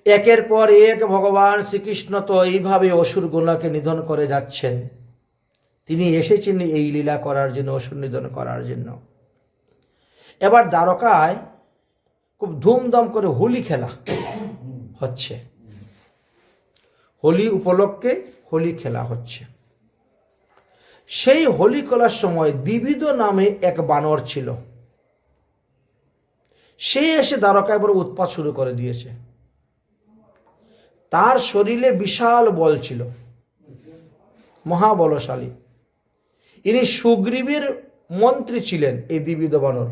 একের পর এক ভগবান শ্রীকৃষ্ণ তো এইভাবে অসুরগুলোকে নিধন করে যাচ্ছেন। তিনি এসেছেন এই লীলা করার জন্য, অসুর নিধন করার জন্য। এবার দ্বারকায় খুব ধুমধাম করে হোলি খেলা হচ্ছে। হোলি উপলক্ষে হোলি খেলা হচ্ছে। সেই হোলি খেলার সময় দ্বিবিদ নামে এক বানর ছিল। সে এসে দ্বারকায় বড় উৎপাত শুরু করে দিয়েছে। তার শরীরে বিশাল বল ছিল, মহাবলশালী। ইনি সুগ্রীবের মন্ত্রী ছিলেন এই দ্বিবিদ বানর।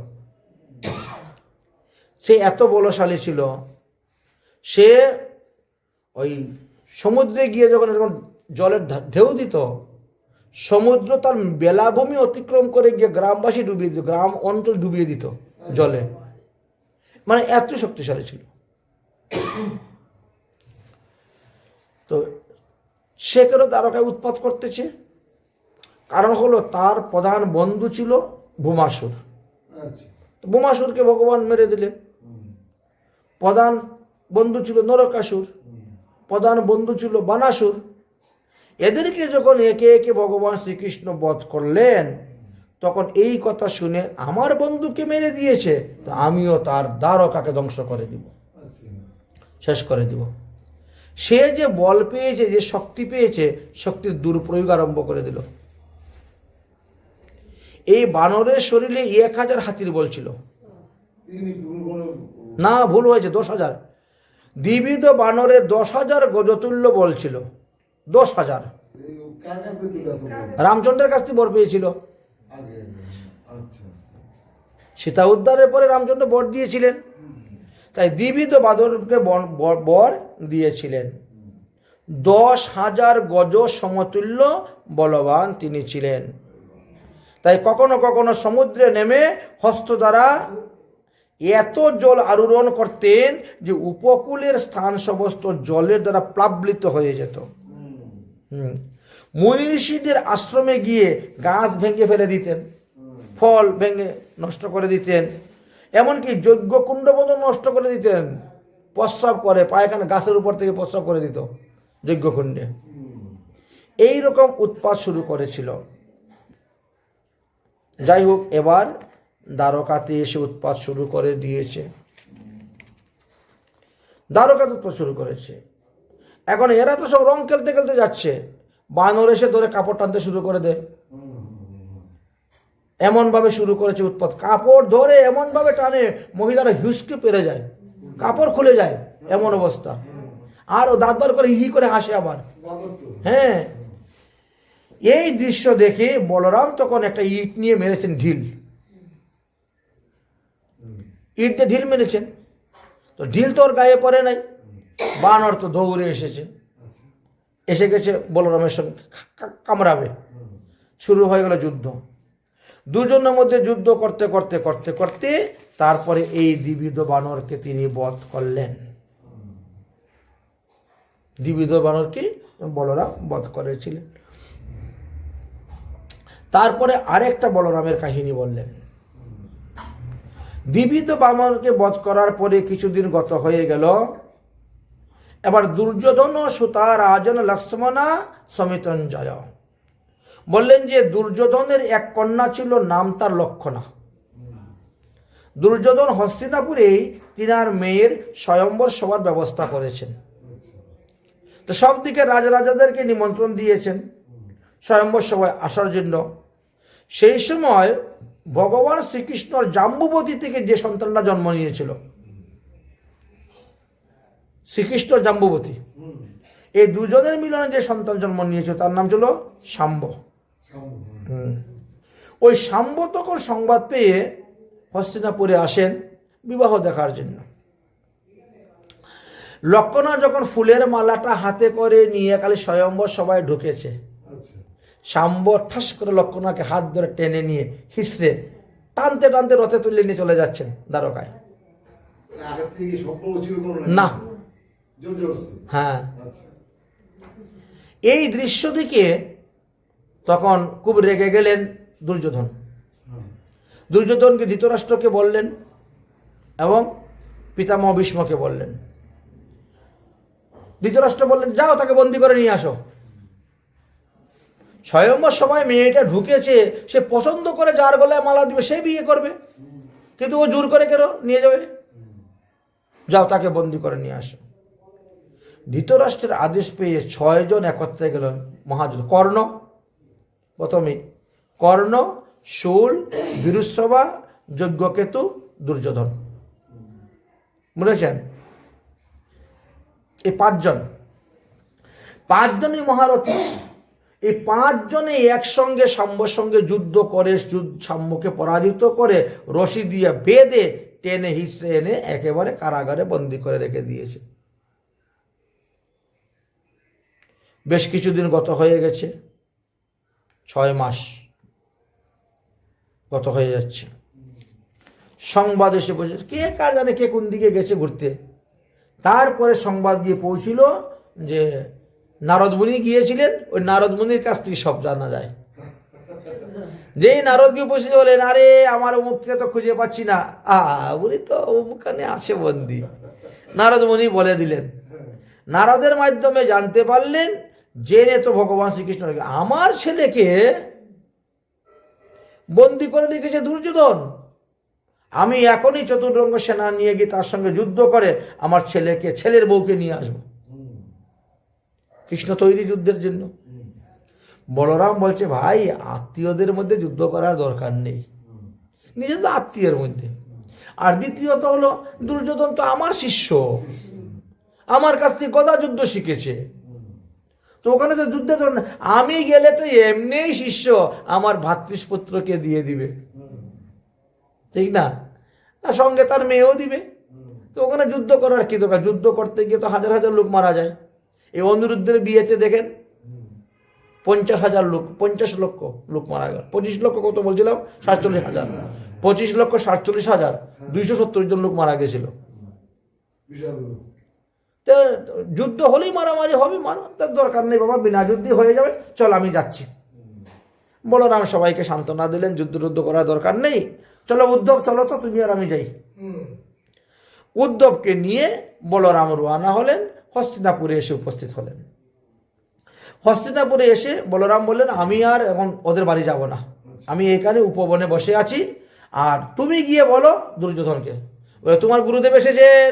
সে এত বলশালী ছিল, সে ওই সমুদ্রে গিয়ে যখন এরকম জলের ঢেউ দিত, সমুদ্র তার বেলাভূমি অতিক্রম করে গিয়ে গ্রামবাসী ডুবিয়ে দিত, গ্রাম অঞ্চল ডুবিয়ে দিত জলে। মানে এত শক্তিশালী ছিল। তো সে কেন দ্বারকায় উৎপাত করতেছে? কারণ হলো তার প্রধান বন্ধু ছিল ভূমাসুর। ভূমাসুরকে ভগবান মেরে দিলেন। প্রধান বন্ধু ছিল নরকাসুর, প্রধান বন্ধু ছিল বানাসুর। এদেরকে যখন একে একে ভগবান শ্রীকৃষ্ণ বধ করলেন, তখন এই কথা শুনে আমার বন্ধুকে মেরে দিয়েছে, তো আমিও তার দ্বারকাকে ধ্বংস করে দিব, শেষ করে দিব। সে যে বল পেয়েছে, যে শক্তি পেয়েছে, শক্তির দুর্প্রয়োগ আরম্ভ করে দিল। এই বানরের শরীরে 1000 হাতির বল ছিল। না, ভুল হয়েছে, 10,000। দ্বিবিদ বানরের 10,000 গজতুল্য বল ছিল। 10,000 রামচন্দ্রের কাছ থেকে বর পেয়েছিল। সীতা উদ্ধারের পরে রামচন্দ্র বর দিয়েছিলেন, তাই দ্বিবিদ বানরকে বর দিয়েছিলেন। 10,000 গজ সমতুল্য বলবান তিনি ছিলেন। তাই কখনো কখনো সমুদ্রে নেমে হস্ত দ্বারা এত জল আরোহণ করতেন যে উপকূলের স্থান সমস্ত জলের দ্বারা প্লাবিত হয়ে যেত। মনীষীদের আশ্রমে গিয়ে গাছ ভেঙে ফেলে দিতেন, ফল ভেঙে নষ্ট করে দিতেন, এমনকি যজ্ঞকুণ্ড পর্যন্ত নষ্ট করে দিতেন। প্রস্রাব করে, পায়খানা গাছের উপর থেকে প্রস্রাব করে দিত যজ্ঞকুণ্ডে। এইরকম উৎপাত শুরু করেছিল। যাই হোক, এবার দ্বারকাতে এসে উৎপাত শুরু করে দিয়েছে। দ্বারকাতে উৎপাত শুরু করেছে। এখন এরা তো সব রং খেলতে খেলতে যাচ্ছে, বানর এসে ধরে কাপড় টানতে শুরু করে দেয়। এমন ভাবে শুরু করেছে উৎপাত, কাপড় ধরে এমন ভাবে টানে মহিলারা হিউসকে পেরে যায়, কাপড় খুলে যায়, এমন অবস্থা। আর ও দাঁত বার করে হি করে হাসে আবার। হ্যাঁ, এই দৃশ্য দেখে বলরাম তখন একটা ইট নিয়ে মেরেছেন, ঢিল। ইট দিয়ে ঢিল মেরেছেন, তো ঢিল তো ওর গায়ে পড়ে নাই। বানর তো দৌড়ে এসেছে, এসে গেছে বলরামের সঙ্গে কামড়াবে। শুরু হয়ে গেল যুদ্ধ। দুজনের মধ্যে যুদ্ধ করতে করতে করতে করতে তারপরে এই দ্বিবিদ বানরকে তিনি বধ করলেন। দ্বিবিদ বানরকে বলরাম বধ করেছিলেন। তারপরে আরেকটা বলরামের কাহিনী বললেন। দ্বিবিদ বানরকে বধ করার পরে কিছুদিন গত হয়ে গেল। এবার দুর্যোধন সুতা রাজন লক্ষ্মণা সমিতঞ্জয় বললেন যে দুর্যোধনের এক কন্যা ছিল, নাম তার লক্ষণা। দুর্যোধন হস্তিনাপুরেই তিনার মেয়ের স্বয়ম্বর সভার ব্যবস্থা করেছেন। তো সব দিকে রাজাদেরকে নিমন্ত্রণ দিয়েছেন স্বয়ম্বর সভায় আসার জন্য। সেই সময় ভগবান শ্রীকৃষ্ণর জাম্বুবতী থেকে যে সন্তানরা জন্ম নিয়েছিল, শ্রীকৃষ্ণ জাম্বুবতী, এই দুজনের মিলনে যে সন্তান জন্ম নিয়েছিল তার নাম ছিল শাম্ব। ওই শাম্ব তখন সংবাদ পেয়ে হস্তিনাপুরে আসেন বিবাহ দেখার জন্য। লক্ষণা যখন ফুলের মালাটা হাতে করে নিয়ে খালি স্বয়ম্বর সভায় ঢুকেছে, শাম্ব ঠাস করে লক্ষণাকে হাত ধরে টেনে নিয়ে হিসড়ে টানতে টানতে রথে তুলে নিয়ে চলে যাচ্ছেন দ্বারকায়। না, হ্যাঁ, এই দৃশ্য দেখে তখন খুব রেগে গেলেন দুর্যোধন। দুর্যোধনকে ধৃতরাষ্ট্রকে বললেন এবং পিতামহ ভীষ্মকে বললেন, ধৃতরাষ্ট্র বললেন, যাও তাকে বন্দি করে নিয়ে আসো। স্বয়ম্বর সময় মেয়েটা ঢুকেছে, সে পছন্দ করে যার গলায় মালা দিবে সে বিয়ে করবে, কিন্তু ও জোর করে কেন নিয়ে যাবে? যাও তাকে বন্দি করে নিয়ে আসো। ধৃতরাষ্ট্রের আদেশ পেয়ে 6 জন একত্রে গেল মহাযুদ্ধ। কর্ণ প্রথমে, কর্ণ, শূল, বীরুশ্রবা, যজ্ঞকেতু, দুর্যোধন। বুঝেছেন? এই 5 জনই মহারথী। এই 5 জনে একসঙ্গে সাম্যর সঙ্গে যুদ্ধ করে সাম্যকে পরাজিত করে রশি দিয়ে বেঁধে টেনে হিসড়ে এনে একেবারে কারাগারে বন্দি করে রেখে দিয়েছে। বেশ কিছুদিন গত হয়ে গেছে, 6 মাস গত হয়ে যাচ্ছে। সংবাদ এসে পৌঁছে, কে কার জানে কে কোন দিকে গেছে ঘুরতে। তারপরে সংবাদ গিয়ে পৌঁছিল যে নারদমুনি গিয়েছিলেন, ওই নারদমুনির কাছ থেকে সব জানা যায়। যেই নারদ গিয়ে পৌঁছে বলেন, আরে আমার অমুককে তো খুঁজে পাচ্ছি না, উনি তো অমুকখানে আছে বন্দি। নারদমুনি বলে দিলেন। নারদের মাধ্যমে জানতে পারলেন, জেনে তো ভগবান শ্রীকৃষ্ণ, আমার ছেলেকে বন্দি করে রেখেছে দুর্যোধন। আমি এখনই চতুর্ঙ্গ সেনা নিয়ে গিয়ে তার সঙ্গে যুদ্ধ করে আমার ছেলের বউকে নিয়ে আসবো। কৃষ্ণ তৈরি যুদ্ধের জন্য। বলরাম বলছে, ভাই আত্মীয়দের মধ্যে যুদ্ধ করার দরকার নেই, নিজের তো আত্মীয়ের মধ্যে। আর দ্বিতীয়ত হলো, দুর্যোধন তো আমার শিষ্য, আমার কাছ থেকে গদা যুদ্ধ শিখেছে, তো ওখানে তো যুদ্ধে ধর, আমি গেলে তো এমনিই শিষ্য আমার ভাতৃষ্পুত্রকে দিয়ে দিবে, ঠিক না? আর সঙ্গে তার মেয়েও দিবে, তো ওখানে যুদ্ধ করার কি দরকার? যুদ্ধ করতে গিয়ে তো হাজার হাজার লোক মারা যায়। এই অনিরুদ্ধের বিয়েতে দেখেন 50,000 লোক, 50 লক্ষ লোক মারা গেল। 25 লক্ষ কত বলছিলাম? 47,000। 25 লক্ষ 47,000, 270 জন লোক মারা গেছিল। যুদ্ধ হলেই মারামারি হবে, তার দরকার নেই বাবা, বিনা যুদ্ধই হয়ে যাবে, চল আমি যাচ্ছি। বলরাম সবাইকে সান্ত্বনা দিলেন, যুদ্ধ করার দরকার নেই, চলো উদ্ধব চলো তো, তুমি আর আমি যাই। উদ্ধবকে নিয়ে বলরাম রওনা হলেন, হস্তিনাপুরে এসে উপস্থিত হলেন। হস্তিনাপুরে এসে বলরাম বললেন, আমি আর এখন ওদের বাড়ি যাব না, আমি এখানে উপবনে বসে আছি, আর তুমি গিয়ে বলো দুর্যোধনকে, তোমার গুরুদেব এসেছেন,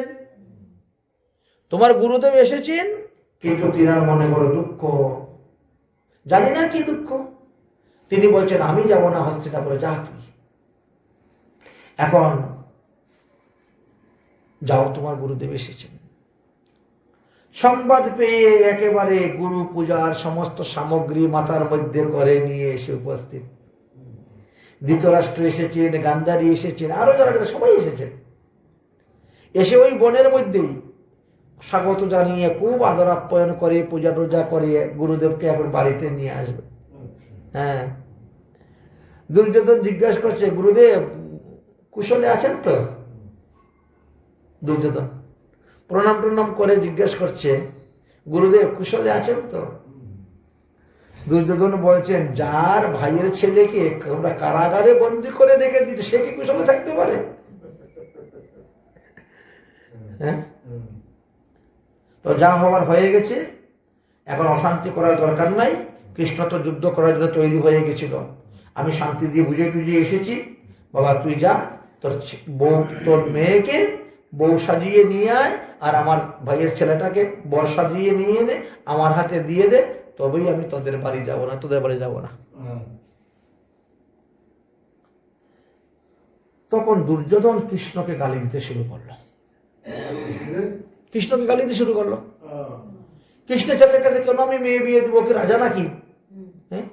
তোমার গুরুদেব এসেছেন, কিন্তু তিনার মনে বড় দুঃখ, জানি না কি দুঃখ। তিনি বলছেন, আমি যাব না হস্তিনাপুরে, যা তুই এখন যাও, তোমার গুরুদেব এসেছেন। সংবাদ পেয়ে একেবারে গুরু পূজার সমস্ত সামগ্রী মাথার মধ্যে করে নিয়ে এসে উপস্থিত। ধৃতরাষ্ট্র এসেছেন, গান্ধারী এসেছেন, আরো যারা যারা সবাই এসেছেন। এসে ওই বনের মধ্যেই স্বাগত জানিয়ে খুব আদর আপ্যায়ন করে, পূজা টুজা করে গুরুদেবকে এখন বাড়িতে নিয়ে আসবে। হ্যাঁ, দুর্যোধন জিজ্ঞাসা করছে, গুরুদেব কুশলে আছেন তো? দুর্যোধন প্রণাম করে জিজ্ঞাসা করছে, গুরুদেব কুশলে আছেন তো? দুর্যোধন বলছেন, যার ভাইয়ের ছেলেকে আমরা কারাগারে বন্দি করে রেখে দিচ্ছি, সে কি কুশলে থাকতে পারে? হ্যাঁ, তো যা হওয়ার হয়ে গেছে, এখন অশান্তি করার দরকার নাই। কৃষ্ণ তো যুদ্ধ করার জন্য তৈরি হয়ে গেছিল, আমি শান্তি দিয়ে বুঝিয়ে টুঝিয়ে এসেছি। বাবা তুই যা, তোর মেয়েকে বউ সাজিয়ে নিয়ে আয়, আর আমার ভাইয়ের ছেলেটাকে বর সাজিয়ে নিয়ে এনে আমার হাতে দিয়ে দে, তবেই আমি তোদের বাড়ি যাব না, তোদের বাড়ি যাব না। তখন দুর্যোধন কৃষ্ণকে গালি দিতে শুরু করলো। কৃষ্ণকে গালি দিতে শুরু করলো, কৃষ্ণের ছেলের কাছে কেন আমি মেয়ে বিয়ে দিব, কি রাজা নাকি? হ্যাঁ,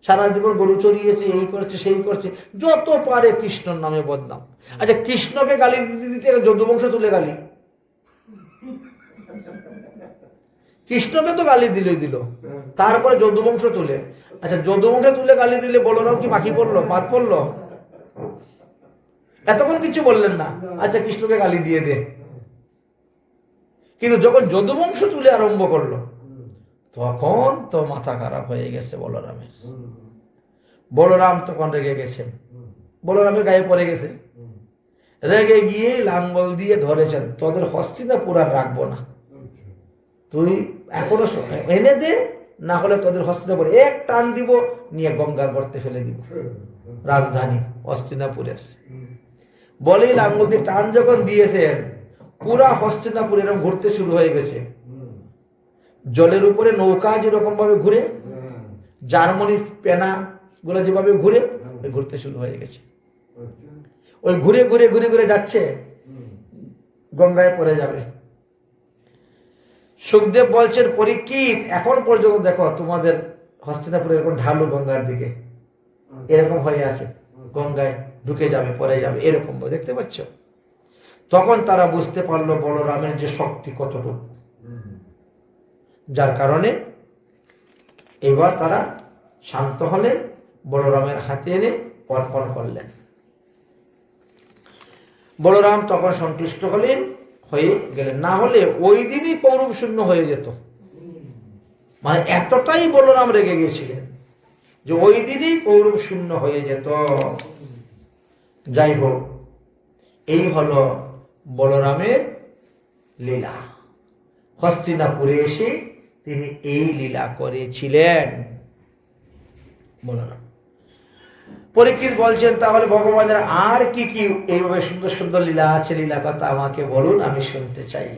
সারা জীবন গরু চড়িয়েছে, এই করছে সেই করছে, যত পারে কৃষ্ণর নামে বদনাম। আচ্ছা, কৃষ্ণকে গালি দিতে দিতে যদুবংশ তুলে গালি, কৃষ্ণকে তো গালি দিল, তারপরে যদুবংশ তুলে। আচ্ছা, যদুবংশ তুলে গালি দিলে বলরাম কি বাকি পড়লো, বাদ পড়লো? এতক্ষণ কিছু বললেন না, আচ্ছা কৃষ্ণকে গালি দিয়ে দে। কিন্তু যখন যদুবংশ তুলে আরম্ভ করলো, তখন তো মাথা খারাপ হয়ে গেছে বলরামের। বলরাম তখন রেগে গেছেন, বলরামের গায়ে পড়ে গেছে, রেগে গিয়ে লাঙ্গল দিয়ে ধরেছেন, তোদের হস্তিনাপুর আর রাখবো না, তুই এখনো এনে দে, না হলে তোদের হস্তিনাপুরে এক টান দিব, নিয়ে গঙ্গার গর্তে ফেলে দিব, রাজধানী হস্তিনাপুরের। বলেই লাঙ্গল দিয়ে টান যখন দিয়েছেন, পুরা হস্তিনাপুর এরকম ঘুরতে শুরু হয়ে গেছে। জলের উপরে নৌকা যেরকম ভাবে ঘুরে, জার্মানি পেনা গুলো যেভাবে ঘুরে, ওই ঘুরতে শুরু হয়ে গেছে। ওই ঘুরে ঘুরে ঘুরে ঘুরে যাচ্ছে, গঙ্গায় পড়ে যাবে। সুখদেব বলছেন, পরীক্ষিত এখন পর্যন্ত দেখো তোমাদের হস্তিনাপুর এরকম ঢালু গঙ্গার দিকে এরকম হয়ে আছে, গঙ্গায় ঢুকে যাবে, পড়ে যাবে, এরকম দেখতে পাচ্ছ। তখন তারা বুঝতে পারলো বলরামের যে শক্তি কতটুকু, যার কারণে এবার তারা শান্ত হলেন, বলরামের হাতে এনে অর্পণ করলেন। বলরাম তখন সন্তুষ্ট হলেন, হয়ে গেলেন। না হলে ওই দিনই কৌরব শূন্য হয়ে যেত। মানে এতটাই বলরাম রেগে গেছিলেন যে ওই দিনই কৌরব শূন্য হয়ে যেত। যাই হোক, এই হলো বলরামের লীলা। হস্তিনাপুরে এসে তিনি এই লীলা করেছিলেন বলরাম। পরীক্ষিত বলছেন, তাহলে ভগবানের আর কি কি এইভাবে সুন্দর সুন্দর লীলা আছে, লীলা কথা আমাকে বলুন, আমি শুনতে চাই।